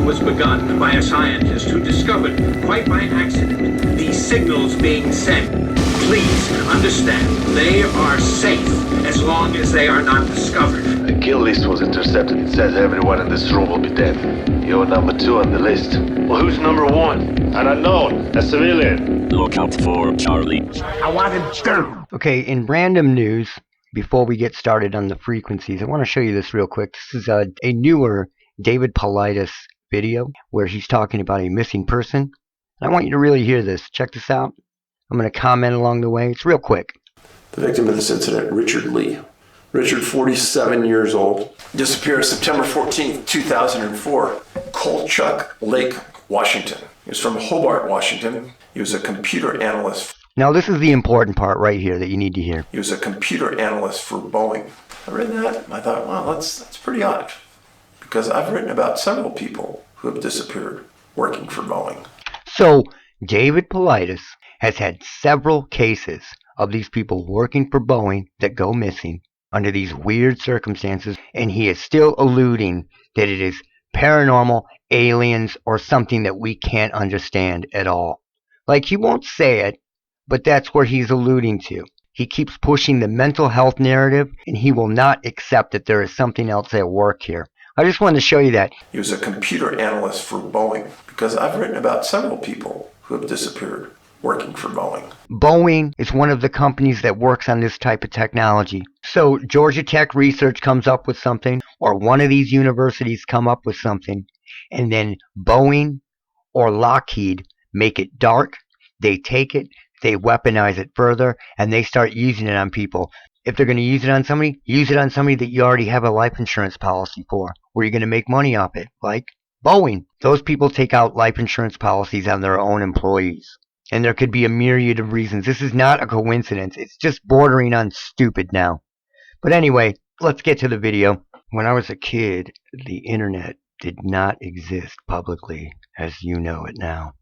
was begun by a scientist who discovered, quite by accident, these signals being sent. Please understand, they are safe as long as they are not discovered. A kill list was intercepted. It says everyone in this room will be dead. You're number 2 on the list. Well, who's number 1? An unknown, a civilian. Look out for Charlie. I want him down. Okay, in random news, before we get started on the frequencies, I want to show you this real quick. This is a newer David Paulides video where he's talking about a missing person. And I want you to really hear this. Check this out. I'm going to comment along the way. It's real quick. The victim of this incident, Richard Lee. Richard, 47 years old, disappeared September 14th, 2004, Colchuck Lake, Washington. He was from Hobart, Washington. He was a computer analyst. Now this is the important part right here that you need to hear. He was a computer analyst for Boeing. I read that and I thought, wow, that's pretty odd. Because I've written about several people who have disappeared working for Boeing. So David Paulides has had several cases of these people working for Boeing that go missing under these weird circumstances, and he is still alluding that it is paranormal, aliens, or something that we can't understand at all. Like, he won't say it, but that's where he's alluding to. He keeps pushing the mental health narrative, and he will not accept that there is something else at work here. I just wanted to show you that. He was a computer analyst for Boeing, because I've written about several people who have disappeared working for Boeing. Boeing is one of the companies that works on this type of technology. So Georgia Tech Research comes up with something, or one of these universities come up with something, and then Boeing or Lockheed make it dark. They take it, they weaponize it further, and they start using it on people. If they're going to use it on somebody, use it on somebody that you already have a life insurance policy for, where you're going to make money off it, like Boeing. Those people take out life insurance policies on their own employees. And there could be a myriad of reasons. This is not a coincidence. It's just bordering on stupid now. But anyway, let's get to the video. When I was a kid, the internet did not exist publicly as you know it now.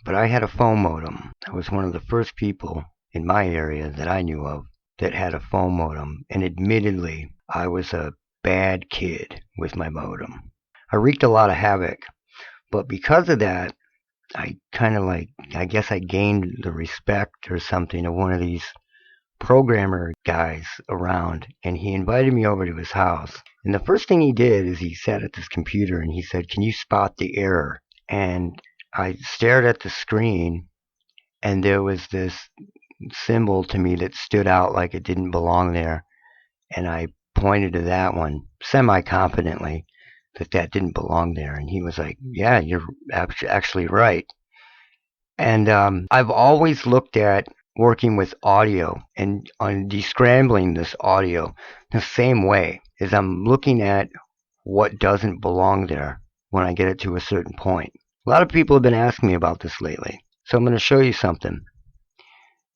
But I had a phone modem. I was one of the first people in my area that I knew of that had a phone modem. And admittedly, I was a bad kid with my modem. I wreaked a lot of havoc. But because of that, I guess I gained the respect or something of one of these programmer guys around, and he invited me over to his house. And the first thing he did is he sat at this computer and he said, "Can you spot the error?" And I stared at the screen, and there was this symbol to me that stood out like it didn't belong there. And I pointed to that one semi-confidently, that didn't belong there. And he was like, "Yeah, you're actually right." And I've always looked at working with audio and on descrambling this audio the same way, as I'm looking at what doesn't belong there when I get it to a certain point. A lot of people have been asking me about this lately, so I'm going to show you something.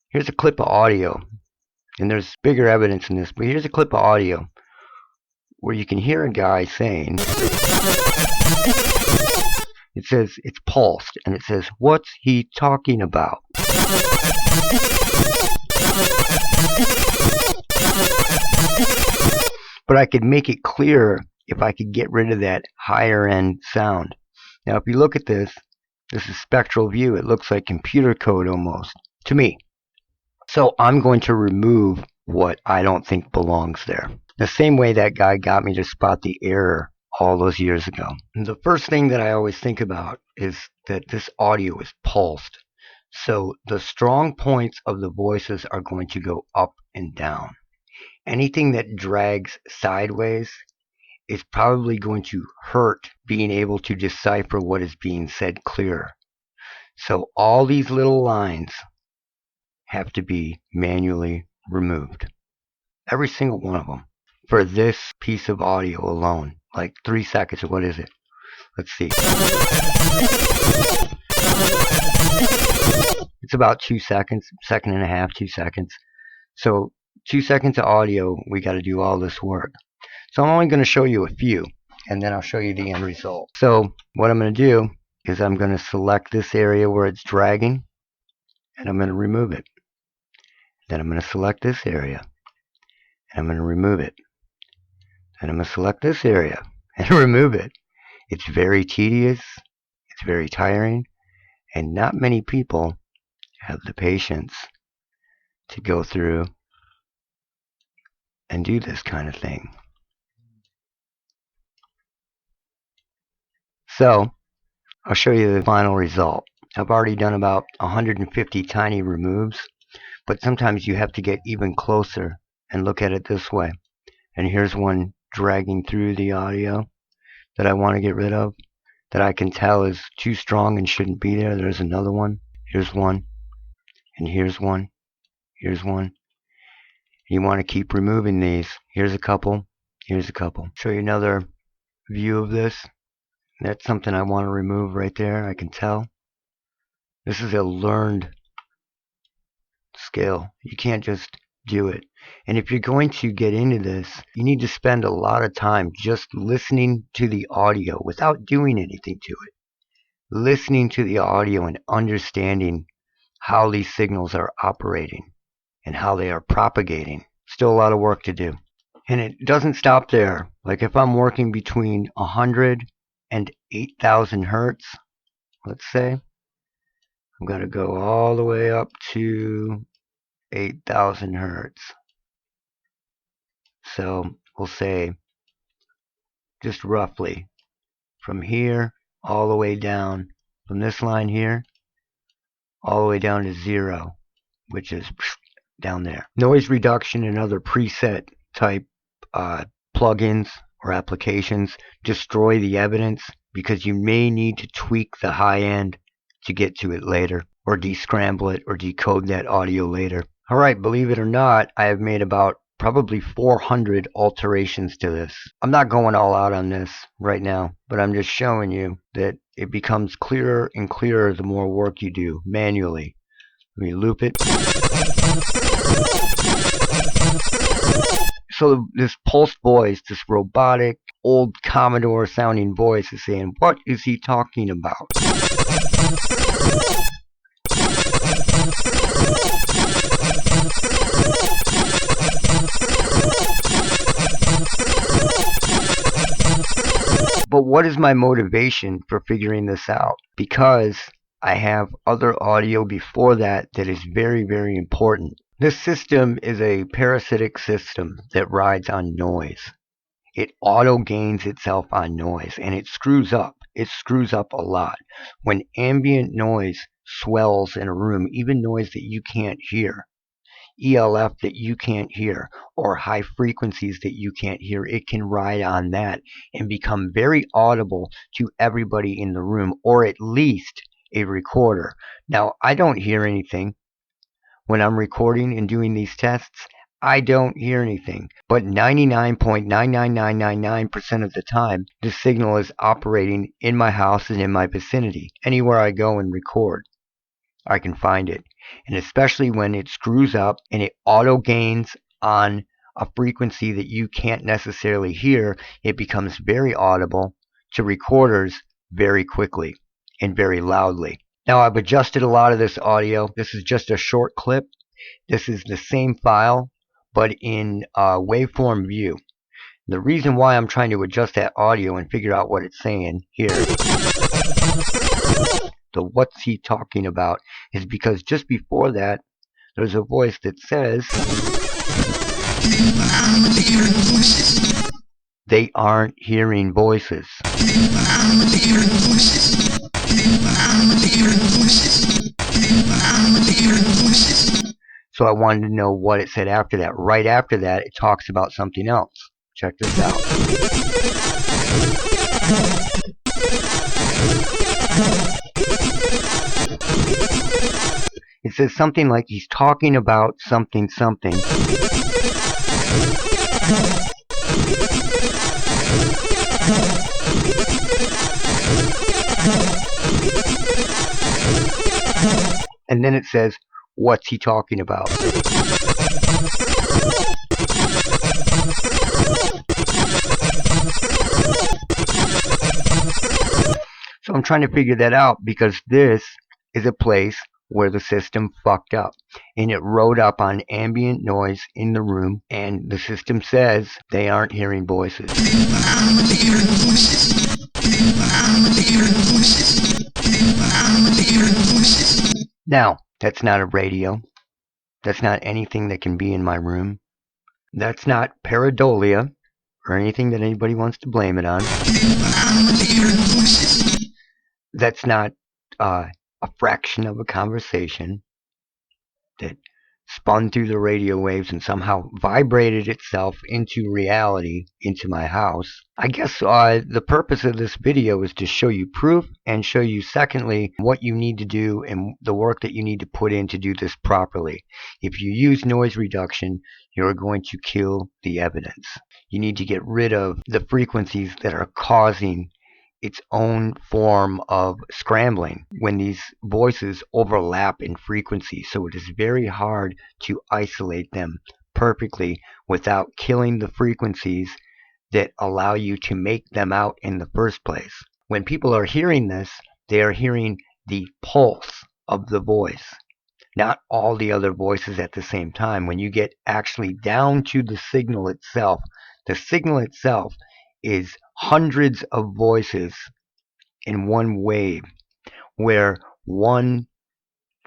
Here's a clip of audio, and there's bigger evidence in this, but here's a clip of audio where you can hear a guy saying, it says it's pulsed, and it says, "What's he talking about?" But I could make it clearer if I could get rid of that higher end sound. Now if you look at this is spectral view. It looks like computer code almost, to me. So I'm going to remove what I don't think belongs there. The same way that guy got me to spot the error all those years ago. And the first thing that I always think about is that this audio is pulsed. So the strong points of the voices are going to go up and down. Anything that drags sideways is probably going to hurt being able to decipher what is being said clearer. So all these little lines have to be manually removed. Every single one of them. For this piece of audio alone. Like 3 seconds, or what is it? Let's see. It's about 2 seconds, second and a half, 2 seconds. So 2 seconds of audio, we got to do all this work. So I'm only going to show you a few, and then I'll show you the end result. So what I'm going to do is I'm going to select this area where it's dragging, and I'm going to remove it. Then I'm going to select this area, and I'm going to remove it. Then I'm going to select this area and remove it. It's very tedious, it's very tiring, and not many people have the patience to go through and do this kind of thing. So, I'll show you the final result. I've already done about 150 tiny removes, but sometimes you have to get even closer and look at it this way. And here's one dragging through the audio that I want to get rid of, that I can tell is too strong and shouldn't be there. There's another one. Here's one. And here's one. Here's one. You want to keep removing these. Here's a couple. Here's a couple. Show you another view of this. That's something I want to remove right there. I can tell. This is a learned skill. You can't just do it. And if you're going to get into this, you need to spend a lot of time just listening to the audio without doing anything to it. Listening to the audio and understanding how these signals are operating and how they are propagating. Still a lot of work to do. And it doesn't stop there. Like if I'm working between 100 and 8,000 hertz, let's say, I'm going to go all the way up to 8,000 hertz. So we'll say just roughly from here all the way down, from this line here all the way down to 0, which is down there. Noise reduction and other preset type plugins or applications destroy the evidence because you may need to tweak the high end to get to it later, or descramble it or decode that audio later. Alright, believe it or not, I have made about probably 400 alterations to this. I'm not going all out on this right now, but I'm just showing you that it becomes clearer and clearer the more work you do manually. Let me loop it. So this pulsed voice, this robotic, old Commodore sounding voice is saying, what is he talking about? But what is my motivation for figuring this out? Because I have other audio before that that is very, very important. This system is a parasitic system that rides on noise. It auto-gains itself on noise, and it screws up. It screws up a lot. When ambient noise swells in a room, even noise that you can't hear, ELF that you can't hear, or high frequencies that you can't hear, it can ride on that and become very audible to everybody in the room, or at least a recorder. Now, I don't hear anything when I'm recording and doing these tests. I don't hear anything, but 99.99999% of the time, the signal is operating in my house and in my vicinity. Anywhere I go and record, I can find it. And especially when it screws up and it auto gains on a frequency that you can't necessarily hear, it becomes very audible to recorders very quickly and very loudly. Now, I've adjusted a lot of this audio. This is just a short clip. This is the same file, but in waveform view. The reason why I'm trying to adjust that audio and figure out what it's saying here, the what's he talking about, is because just before that, there's a voice that says, they aren't hearing voices. So I wanted to know what it said after that. Right after that, it talks about something else. Check this out. It says something like he's talking about something something. And then it says, what's he talking about? So I'm trying to figure that out because this is a place where the system fucked up. And it wrote up on ambient noise in the room, and the system says they aren't hearing voices. Now, that's not a radio. That's not anything that can be in my room. That's not pareidolia or anything that anybody wants to blame it on. That's not a fraction of a conversation that spun through the radio waves and somehow vibrated itself into reality, into my house. I guess the purpose of this video is to show you proof and show you, secondly, what you need to do and the work that you need to put in to do this properly. If you use noise reduction, you're going to kill the evidence. You need to get rid of the frequencies that are causing its own form of scrambling when these voices overlap in frequency. So it is very hard to isolate them perfectly without killing the frequencies that allow you to make them out in the first place. When people are hearing this, they are hearing the pulse of the voice, not all the other voices at the same time. When you get actually down to the signal itself is hundreds of voices in one wave, where one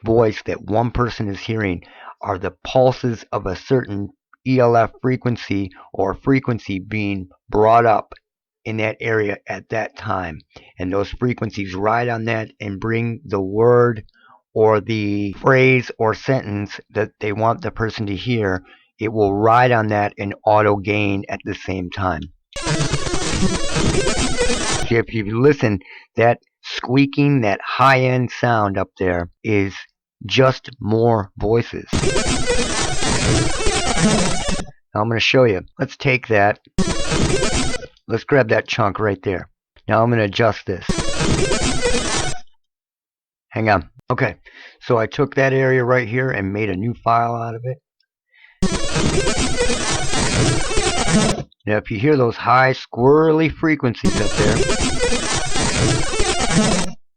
voice that one person is hearing are the pulses of a certain ELF frequency or frequency being brought up in that area at that time. And those frequencies ride on that and bring the word or the phrase or sentence that they want the person to hear. It will ride on that and auto gain at the same time. If you listen, that squeaking, that high-end sound up there is just more voices. Now I'm going to show you. Let's take that. Let's grab that chunk right there. Now I'm going to adjust this. Hang on. Okay, so I took that area right here and made a new file out of it. Now if you hear those high squirrely frequencies up there,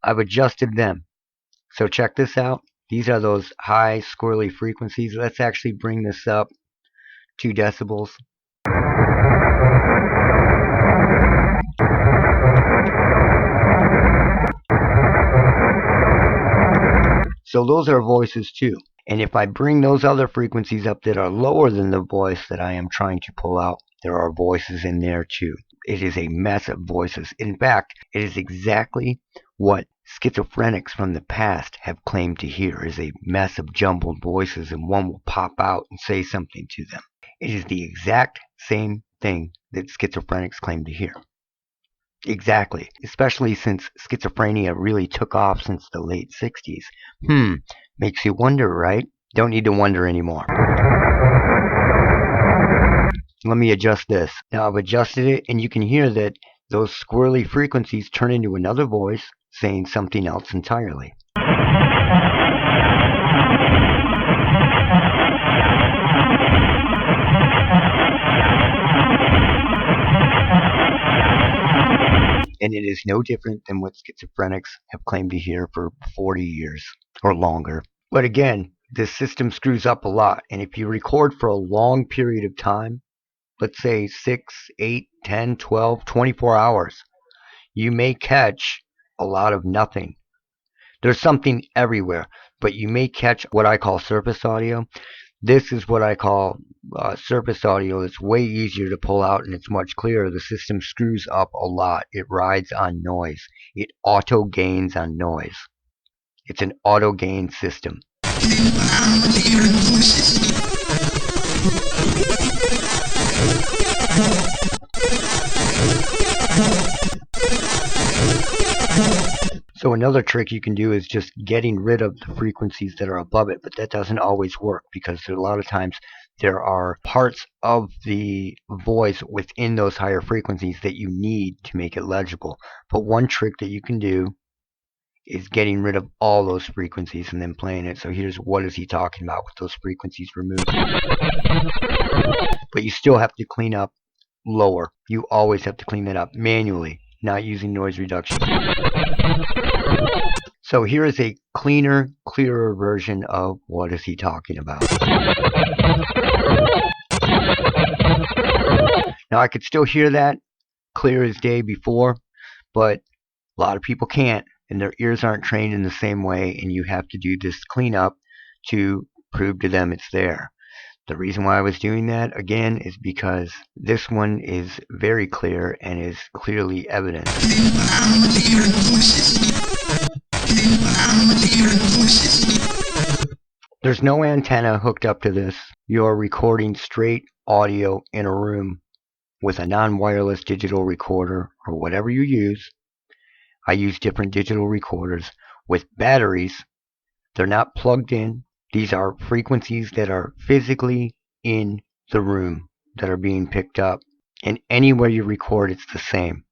I've adjusted them. So check this out. These are those high squirrely frequencies. Let's actually bring this up 2 decibels. So those are voices too. And if I bring those other frequencies up that are lower than the voice that I am trying to pull out, there are voices in there too. It is a mess of voices. In fact, it is exactly what schizophrenics from the past have claimed to hear, is a mess of jumbled voices, and one will pop out and say something to them. It is the exact same thing that schizophrenics claim to hear. Exactly. Especially since schizophrenia really took off since the late 60s. Makes you wonder, right? Don't need to wonder anymore. Let me adjust this. Now I've adjusted it, and you can hear that those squirrely frequencies turn into another voice saying something else entirely. And it is no different than what schizophrenics have claimed to hear for 40 years or longer. But again, this system screws up a lot. And if you record for a long period of time, let's say 6, 8, 10, 12, 24 hours, you may catch a lot of nothing. There's something everywhere, but you may catch what I call surface audio. This is what I call surface audio. It's way easier to pull out and it's much clearer. The system screws up a lot. It rides on noise. It auto gains on noise. It's an auto gain system. So another trick you can do is just getting rid of the frequencies that are above it, but that doesn't always work because a lot of times there are parts of the voice within those higher frequencies that you need to make it legible. But one trick that you can do is getting rid of all those frequencies and then playing it. So here's what is he talking about with those frequencies removed. But you still have to clean up lower. You always have to clean that up manually, not using noise reduction. So here is a cleaner, clearer version of what is he talking about. Now I could still hear that clear as day before, but a lot of people can't. and their ears aren't trained in the same way, and you have to do this cleanup to prove to them it's there. The reason why I was doing that, again, is because this one is very clear and is clearly evident. There's no antenna hooked up to this. You're recording straight audio in a room with a non-wireless digital recorder or whatever you use. I use different digital recorders with batteries. They're not plugged in. These are frequencies that are physically in the room that are being picked up. And anywhere you record, it's the same.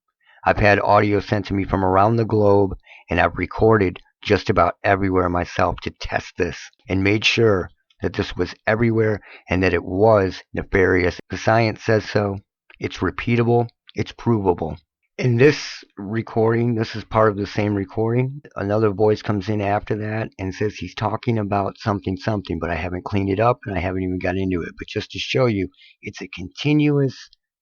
I've had audio sent to me from around the globe, and I've recorded just about everywhere myself to test this and made sure that this was everywhere and that it was nefarious. The science says so. It's repeatable. It's provable. In this recording, this is part of the same recording. Another voice comes in after that and says he's talking about something, but I haven't cleaned it up and I haven't even got into it. But just to show you, it's a continuous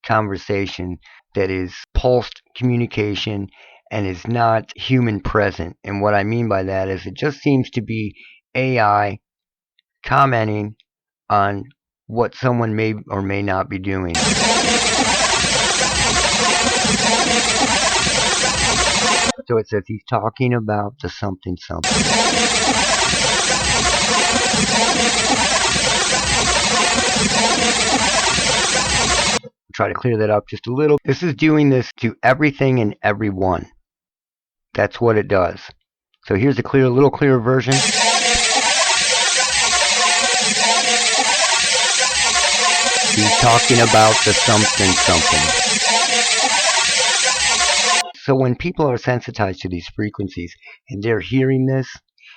conversation that is pulsed communication and is not human present. And what I mean by that is it just seems to be AI commenting on what someone may or may not be doing. So it says he's talking about the something. Try to clear that up just a little. This is doing this to everything and everyone. That's what it does. So here's a little clearer version. He's talking about the something. So when people are sensitized to these frequencies and they're hearing this,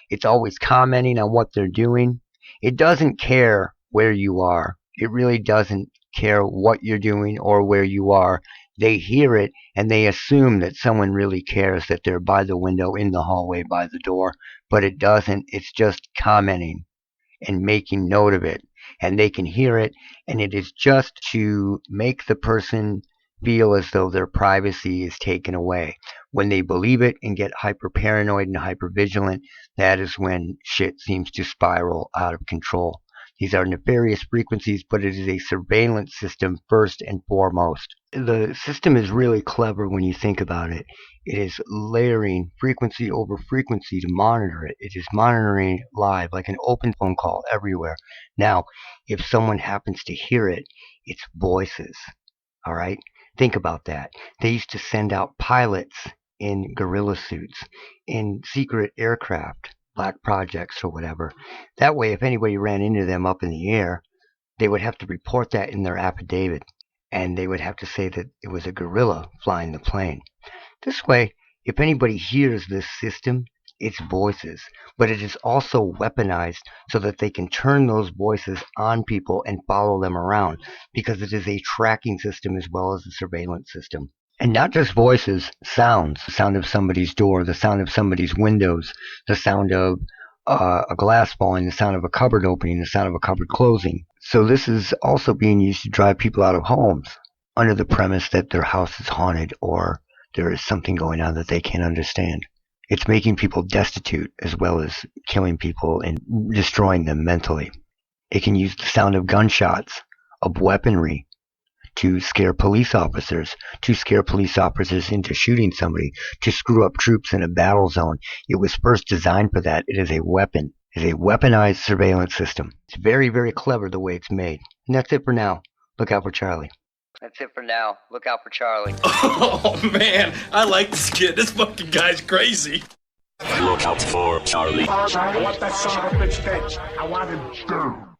it's always commenting on what they're doing. It doesn't care where you are. It really doesn't care what you're doing or where you are. They hear it and they assume that someone really cares, that they're by the window, in the hallway, by the door. But it doesn't. It's just commenting and making note of it. And they can hear it, and it is just to make the person feel as though their privacy is taken away. When they believe it and get hyper paranoid and hyper vigilant, that is when shit seems to spiral out of control. These are nefarious frequencies, but it is a surveillance system first and foremost. The system is really clever when you think about it. It is layering frequency over frequency to monitor it. It is monitoring live, like an open phone call everywhere. Now, if someone happens to hear it, it's voices. All right? Think about that. They used to send out pilots in gorilla suits, in secret aircraft, black projects or whatever. That way, if anybody ran into them up in the air, they would have to report that in their affidavit, and they would have to say that it was a gorilla flying the plane. This way, if anybody hears this system, it's voices, but it is also weaponized so that they can turn those voices on people and follow them around, because it is a tracking system as well as a surveillance system. And not just voices, sounds. The sound of somebody's door, the sound of somebody's windows, the sound of a glass falling, the sound of a cupboard opening, the sound of a cupboard closing. So this is also being used to drive people out of homes under the premise that their house is haunted or there is something going on that they can't understand. It's making people destitute as well as killing people and destroying them mentally. It can use the sound of gunshots, of weaponry, to scare police officers into shooting somebody, to screw up troops in a battle zone. It was first designed for that. It is a weapon. It is a weaponized surveillance system. It's very, very clever the way it's made. And that's it for now. Look out for Charlie. That's it for now. Look out for Charlie. Oh, man. I like this kid. This fucking guy's crazy. Look out for Charlie. Charlie, what that son of a bitch did. I want him dead.